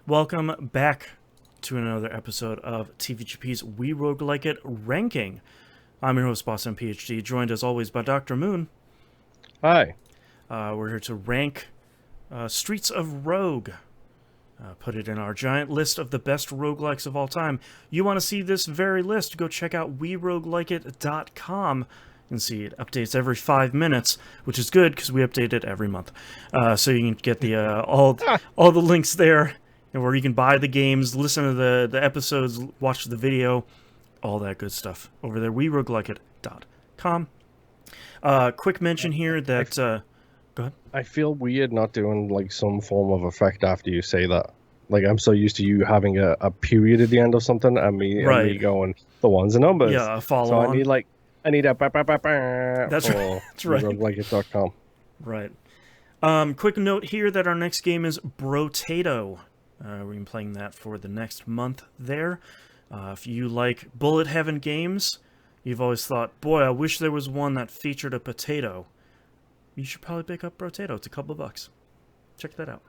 Welcome back to another episode of TVGP's We Roguelike It ranking. I'm your host, Boston PhD, joined as always by Dr. Moon. Hi. We're here to rank Streets of Rogue. Put it in our giant list of the best roguelikes of all time. You want to see this very list, go check out WeRoguelikeIt.com and see it updates every 5 minutes, which is good because we update it every month. So you can get the all the links there, and where you can buy the games, listen to the episodes, watch the video, all that good stuff over there. WeRoguelikeIt.com. Quick mention here that go ahead. I feel weird not doing like some form of effect after you say that. Like I'm so used to you having a period at the end of something and me going the ones and numbers. Yeah, a follow so on. I need a That's right. That's right. Roguelikeit.com. Right. Quick note here that our next game is Brotato. We're been playing that for the next month there. If you like bullet heaven games, you've always thought, boy, I wish there was one that featured a potato. You should probably pick up Brotato. It's a couple of bucks. Check that out.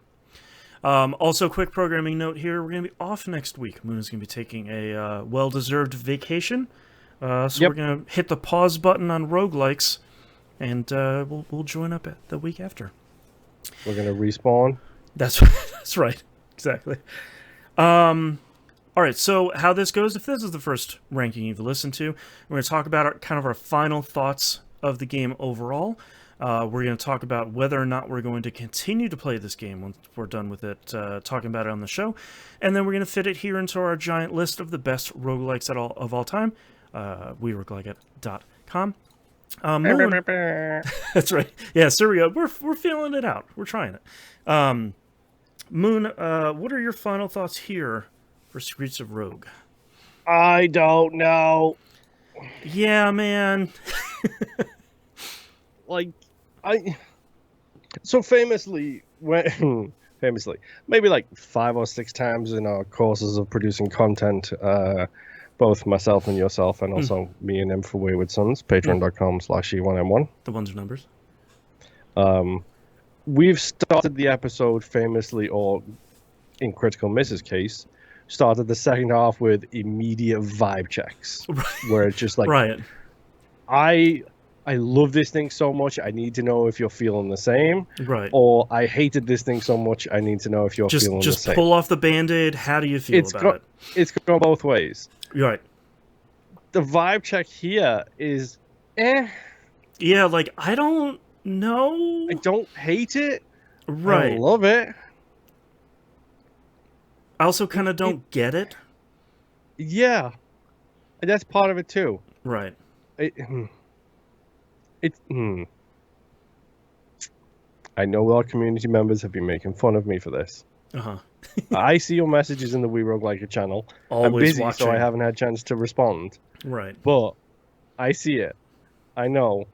Also, quick programming note here. We're going to be off next week. Moon is going to be taking a well-deserved vacation. We're going to hit the pause button on roguelikes, and we'll join up the week after. We're going to respawn. That's right. Exactly. All right, so how this goes, if this is the first ranking you've listened to, we're going to talk about our final thoughts of the game overall. We're going to talk about whether or not we're going to continue to play this game once we're done with it, talking about it on the show. And then we're going to fit it here into our giant list of the best roguelikes of all time. WeRoguelikeIt.com. Moon, that's right. Yeah, so we're feeling it out. We're trying it. Moon, what are your final thoughts here for Streets of Rogue? I don't know. Yeah, man. So famously, maybe like 5 or 6 times in our courses of producing content, both myself and yourself, and also me and him for Wayward Sons, patreon.com/E1M1. The ones are numbers. We've started the episode famously, or in Critical Miss's case, started the second half with immediate vibe checks, where it's just like, right. I love this thing so much, I need to know if you're feeling the same. Right. Or I hated this thing so much, I need to know if you're feeling the same. Just pull off the Band-Aid. How do you feel about it? It's going both ways. Right. The vibe check here is, Yeah, like, I don't know. I don't hate it. Right. I love it. I also kind of don't get it. Yeah. That's part of it, too. Right. I know our community members have been making fun of me for this. Uh-huh. I see your messages in the We Roguelike It channel. Always I'm busy, watching. so I haven't had a chance to respond. Right. But I see it. I know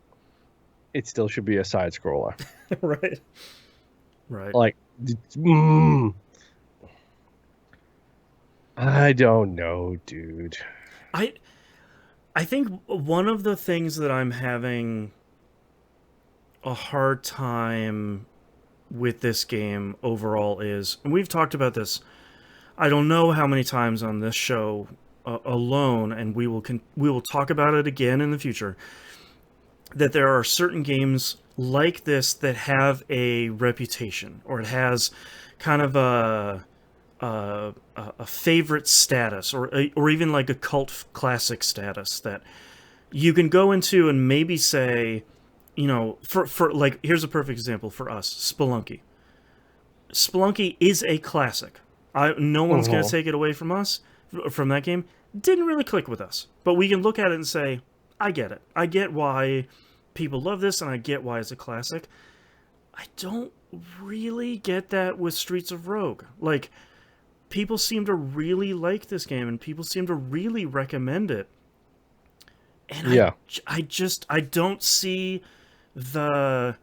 it still should be a side scroller. Right. Right. Like, I don't know, dude. I think one of the things that I'm having a hard time with this game overall is, and we've talked about this, I don't know how many times on this show alone, and we will talk about it again in the future, that there are certain games like this that have a reputation, or it has kind of a favorite status, or even like a cult classic status that you can go into and maybe say, you know, for like, here's a perfect example for us, Spelunky. Spelunky is a classic. No one's going to take it away from us, from that game. Didn't really click with us, but we can look at it and say, I get it. I get why people love this, and I get why it's a classic. I don't really get that with Streets of Rogue. Like, people seem to really like this game, and people seem to really recommend it. And yeah. I don't see the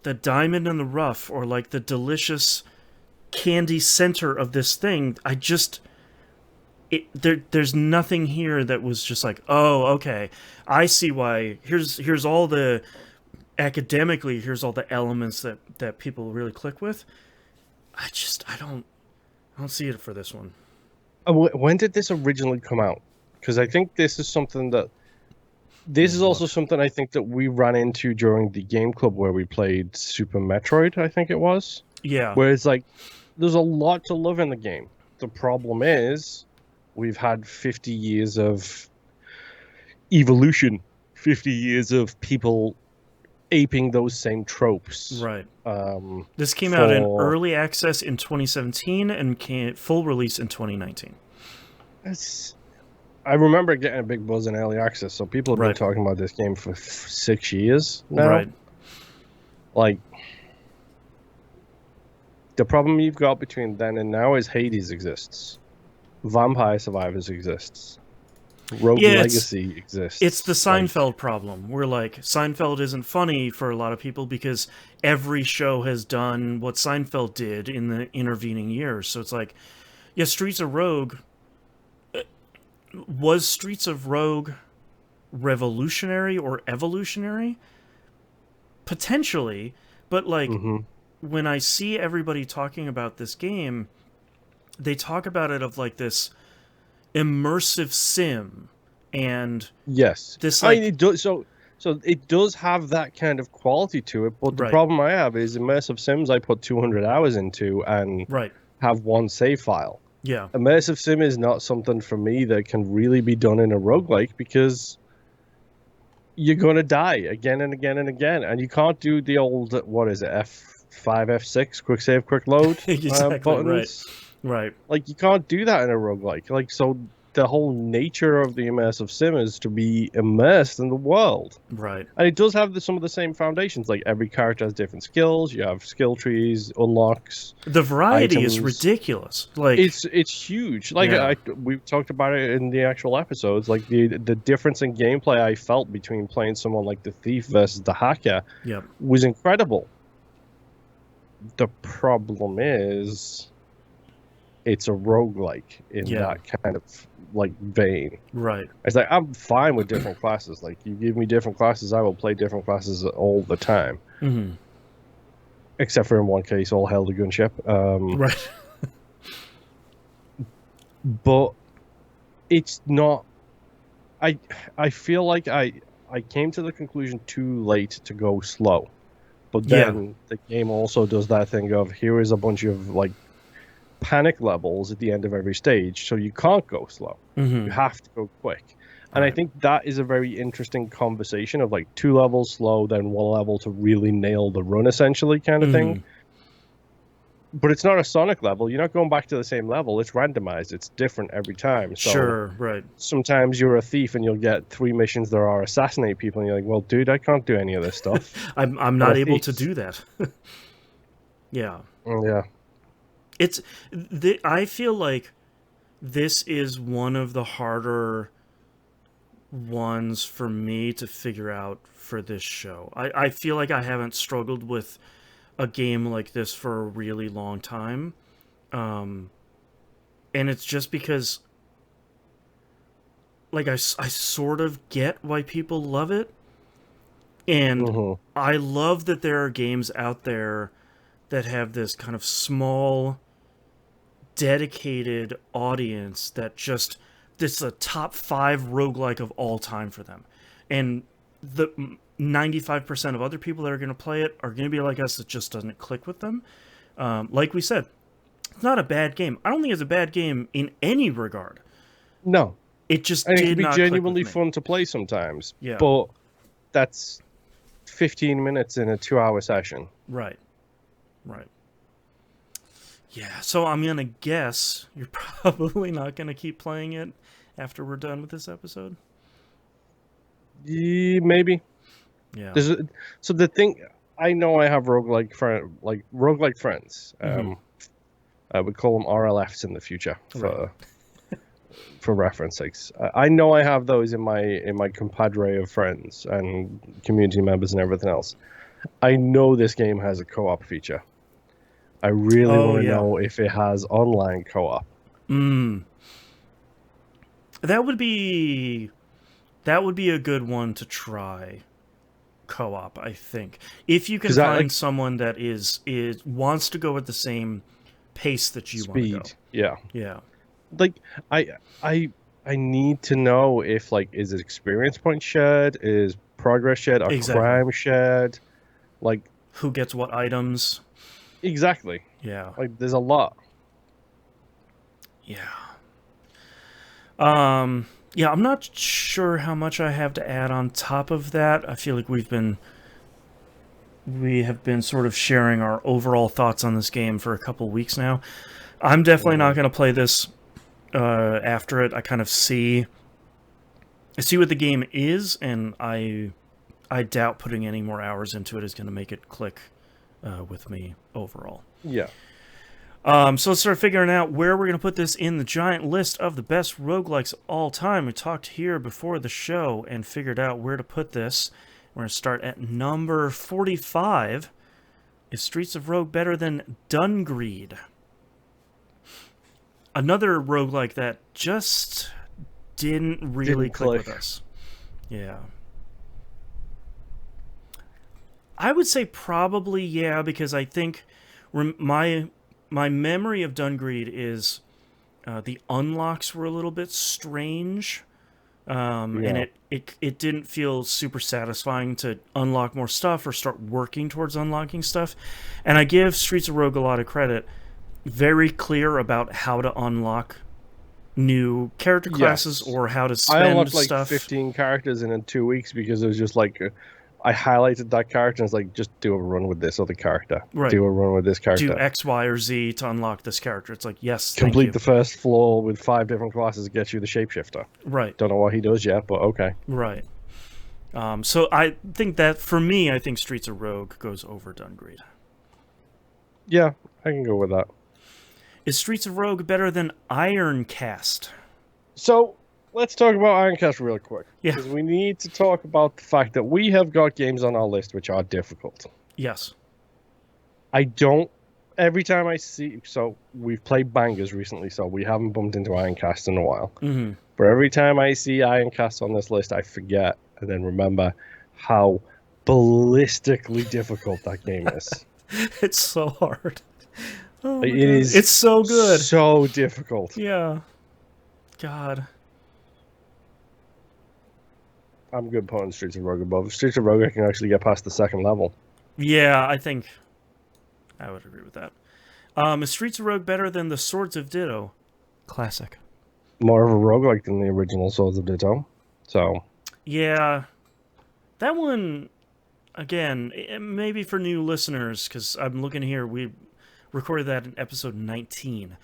diamond in the rough, or like the delicious candy center of this thing. There's nothing here that was just like, oh, okay, I see why. Here's all the here's all the elements that people really click with. I don't don't see it for this one. When did this originally come out? Because I think this is something that this is also something I think that we ran into during the game club where we played Super Metroid. I think it was. Yeah. Where it's like there's a lot to love in the game. The problem is we've had 50 years of evolution, 50 years of people aping those same tropes. Right. This came out in early access in 2017 and full release in 2019. I remember getting a big buzz in early access, so people have been talking about this game for 6 years now. Right. Like, the problem you've got between then and now is Hades exists. Vampire Survivors exists. Rogue Legacy exists. It's the Seinfeld problem. Where like Seinfeld isn't funny for a lot of people because every show has done what Seinfeld did in the intervening years. So it's like, yeah, Streets of Rogue. Was Streets of Rogue revolutionary or evolutionary? Potentially, but like when I see everybody talking about this game, they talk about it of like this immersive sim and this like it does, so it does have that kind of quality to it, but the problem I have is immersive sims I put 200 hours into and have one save file. Yeah, immersive sim is not something for me that can really be done in a roguelike because you're gonna die again and again and again, and you can't do the old what is it F5 F6 quick save quick load buttons. Right. Like, you can't do that in a roguelike. Like, so the whole nature of the immersive sim is to be immersed in the world. Right. And it does have some of the same foundations. Like, every character has different skills. You have skill trees, unlocks. The variety items. Is ridiculous. Like, it's huge. Like, we talked about it in the actual episodes. Like, the difference in gameplay I felt between playing someone like the thief versus the hacker was incredible. The problem is it's a roguelike in that kind of like vein. Right. It's like I'm fine with different classes. Like, you give me different classes, I will play different classes all the time. Mm-hmm. Except for in one case, all hell the gunship. Right. But it's not. I feel like I came to the conclusion too late to go slow. But then the game also does that thing of here is a bunch of like panic levels at the end of every stage, so you can't go slow. You have to go quick. And I think that is a very interesting conversation of like 2 levels slow, then 1 level to really nail the run, essentially, kind of thing. But it's not a Sonic level. You're not going back to the same level. It's randomized. It's different every time. So sometimes you're a thief and you'll get 3 missions that are assassinate people, and you're like, well, dude, I can't do any of this stuff. I'm not able to do that. Yeah. I feel like this is one of the harder ones for me to figure out for this show. I feel like I haven't struggled with a game like this for a really long time. And it's just because like I sort of get why people love it. And I love that there are games out there that have this kind of small dedicated audience that just this is a top 5 roguelike of all time for them, and the 95% of other people that are going to play it are going to be like us. It just doesn't click with them. Like we said, it's not a bad game. I don't think it's a bad game in any regard. No, it just and did it can be not genuinely fun to play sometimes. Yeah, but that's 15 minutes in a 2-hour session. Right. Yeah, so I'm going to guess you're probably not going to keep playing it after we're done with this episode. Maybe. Yeah. So the thing, I know I have roguelike friends. I would call them RLFs in the future for reference sakes. I know I have those in my compadre of friends and community members and everything else. I know this game has a co-op feature. I really want to know if it has online co-op. That would be a good one to try. Co-op, I think. If you can find someone that is wants to go at the same pace that you want to go. Speed. Yeah. Yeah. Like I need to know if like is it experience point shared, is progress shared, or Exactly. crime shared? Like Who gets what items? exactly. Yeah. Like there's a lot. Yeah. Yeah, I'm not sure how much I have to add on top of that. I feel like we have been sort of sharing our overall thoughts on this game for a couple weeks now. I'm definitely not going to play this after it. I kind of see what the game is, and I doubt putting any more hours into it is going to make it click with me overall. Yeah. So let's start figuring out where we're going to put this in the giant list of the best roguelikes of all time. We talked here before the show and figured out where to put this. We're going to start at number 45. Is Streets of Rogue better than Dungreed? Another roguelike that just didn't really click with us. Yeah. I would say probably yeah, because I think my memory of Dungreed is the unlocks were a little bit strange, and it didn't feel super satisfying to unlock more stuff or start working towards unlocking stuff. And I give Streets of Rogue a lot of credit. Very clear about how to unlock new character classes or how to spend I unlocked like stuff. 15 characters in 2 weeks because it was just like I highlighted that character and it's like just do a run with this other character. Right. Do a run with this character. Do X, Y, or Z to unlock this character. It's like, yes, complete the first floor with 5 different classes gets you the shapeshifter. Right. Don't know what he does yet, but okay. Right. So I think that for me, I think Streets of Rogue goes over Dungreed. Yeah, I can go with that. Is Streets of Rogue better than Ironcast? So let's talk about Ironcast real quick. Yeah. Because we need to talk about the fact that we have got games on our list which are difficult. Yes. I don't. Every time I see. So we've played bangers recently, so we haven't bumped into Ironcast in a while. Mm-hmm. But every time I see Ironcast on this list, I forget and then remember how ballistically difficult that game is. It's so hard. Oh it is. It's so good. So difficult. Yeah. God. I'm good putting Streets of Rogue above. Streets of Rogue, I can actually get past the second level. Yeah, I think I would agree with that. Is Streets of Rogue better than the Swords of Ditto? Classic. More of a roguelike than the original Swords of Ditto. So. Yeah. That one, again, maybe for new listeners, because I'm looking here, we recorded that in episode 19.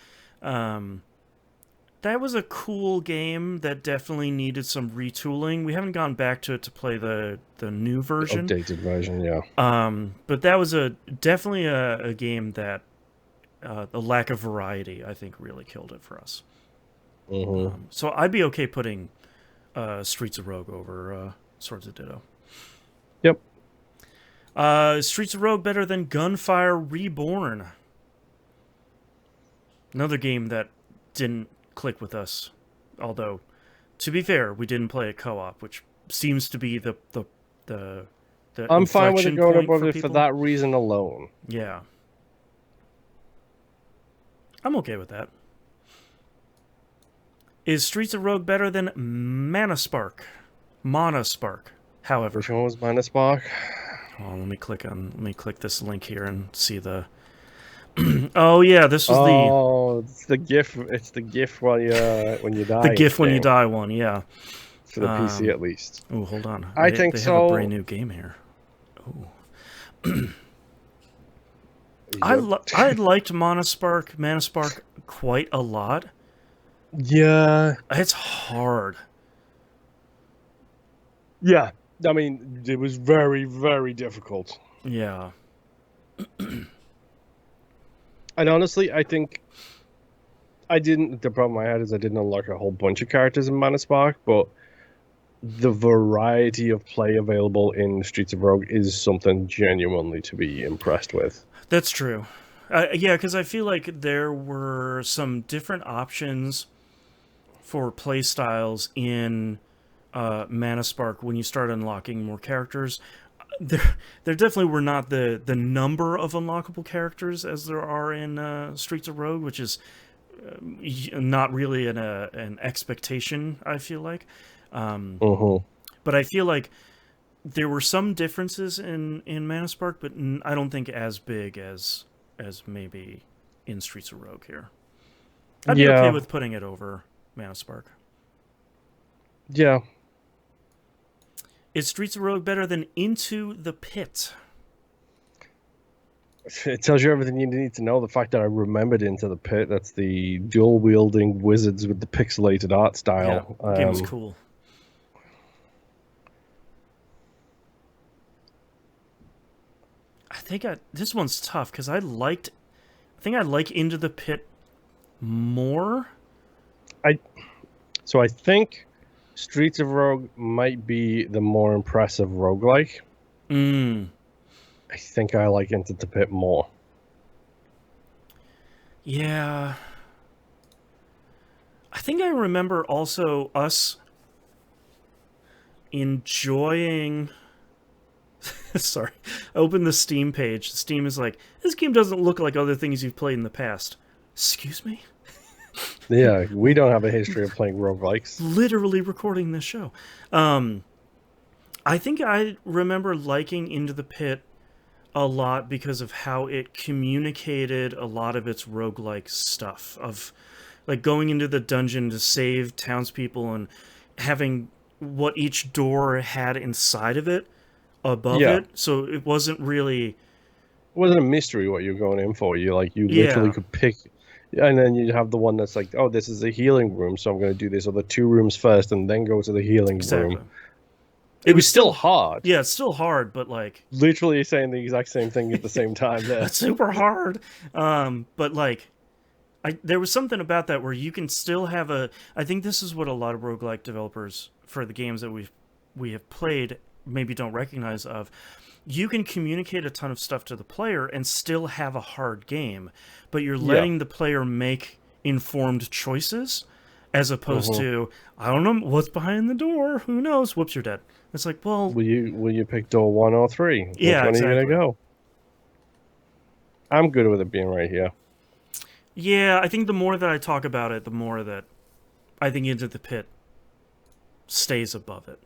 That was a cool game that definitely needed some retooling. We haven't gone back to it to play the new version. Updated version, yeah. But that was definitely a game that the lack of variety, I think, really killed it for us. Mm-hmm. So I'd be okay putting Streets of Rogue over Swords of Ditto. Yep. Streets of Rogue better than Gunfire Reborn? Another game that didn't click with us. Although, to be fair, we didn't play it co-op, which seems to be the I'm fine with it going above it people. for that reason alone. Yeah. I'm okay with that. Is Streets of Rogue better than Manaspark? However. Which one was Manaspark? Oh, let me click this link here and see the. Oh yeah, this was the. Oh, it's the GIF. It's the GIF while you when you die. The GIF when you die one, yeah. For the PC at least. Oh, hold on. I think they so. have a brand new game here. Oh. I liked Manaspark quite a lot. Yeah. It's hard. Yeah. I mean, it was very, very difficult. Yeah. And honestly, I think the problem I had is I didn't unlock a whole bunch of characters in Manaspark, but the variety of play available in Streets of Rogue is something genuinely to be impressed with. That's true. Yeah, because I feel like there were some different options for play styles in Manaspark when you start unlocking more characters. there definitely were not the number of unlockable characters as there are in Streets of Rogue, which is not really an expectation, I feel like. Uh-huh. But I feel like there were some differences in Mana Spark, but I don't think as big as maybe in Streets of Rogue here. I'd be okay Yeah, with putting it over Mana Spark. yeah. Is Streets of Rogue better than Into the Pit? It tells you everything you need to know. The fact that I remembered Into the Pit, that's the dual wielding wizards with the pixelated art Yeah, style. the game was cool. I think this one's tough because I think I like Into the Pit more. So I think Streets of Rogue might be the more impressive roguelike. Mm. I think I like Into the Pit more. Yeah. I think I remember also us enjoying. Sorry. I opened the Steam page. Steam is like, this game doesn't look like other things you've played in the past. Excuse me? Yeah, we don't have a history of playing roguelikes. Literally recording this show. I think I remember liking Into the Pit a lot because of how it communicated a lot of its roguelike stuff of like going into the dungeon to save townspeople and having what each door had inside of it above Yeah. it, so it wasn't really. It wasn't a mystery what you're going in for. You literally Yeah, could pick, and then you'd have the one that's like, oh, this is a healing room, so I'm going to do this other two rooms first, and then go to the healing exactly. room. It was still hard. Yeah, it's still hard, but like Literally saying the exact same thing at the same time. There, it's super hard. But like, there was something about that where you can still have a. I think this is what a lot of roguelike developers for the games that we have played maybe don't recognize of. You can communicate a ton of stuff to the player and still have a hard game, but you're letting the player make informed choices as opposed to, I don't know what's behind the door, who knows, whoops, you're dead. It's like, well, will you pick door 1 or 3? Which yeah, one exactly. are you gonna go? I'm good with it being right here. Yeah, I think the more that I talk about it, the more that I think Into the Pit stays above it.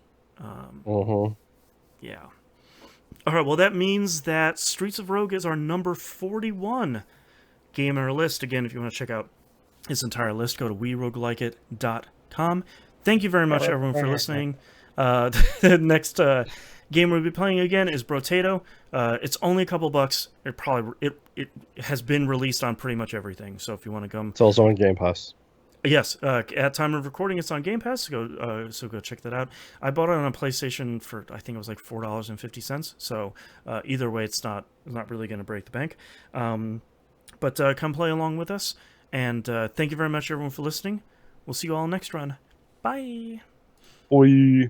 Yeah. All right, well, that means that Streets of Rogue is our number 41 game on our list. Again, if you want to check out this entire list, go to weroguelikeit.com. Thank you very much, everyone, for listening. The next game we'll be playing again is Brotato. It's only a couple bucks. It has been released on pretty much everything. So if you want to come, It's also on Game Pass. yes, at time of recording, it's on Game Pass. So go check that out. I bought it on a PlayStation for I think it was like $4.50. So either way, it's not really going to break the bank. But come play along with us, and thank you very much, everyone, for listening. We'll see you all next run. Bye. Oi.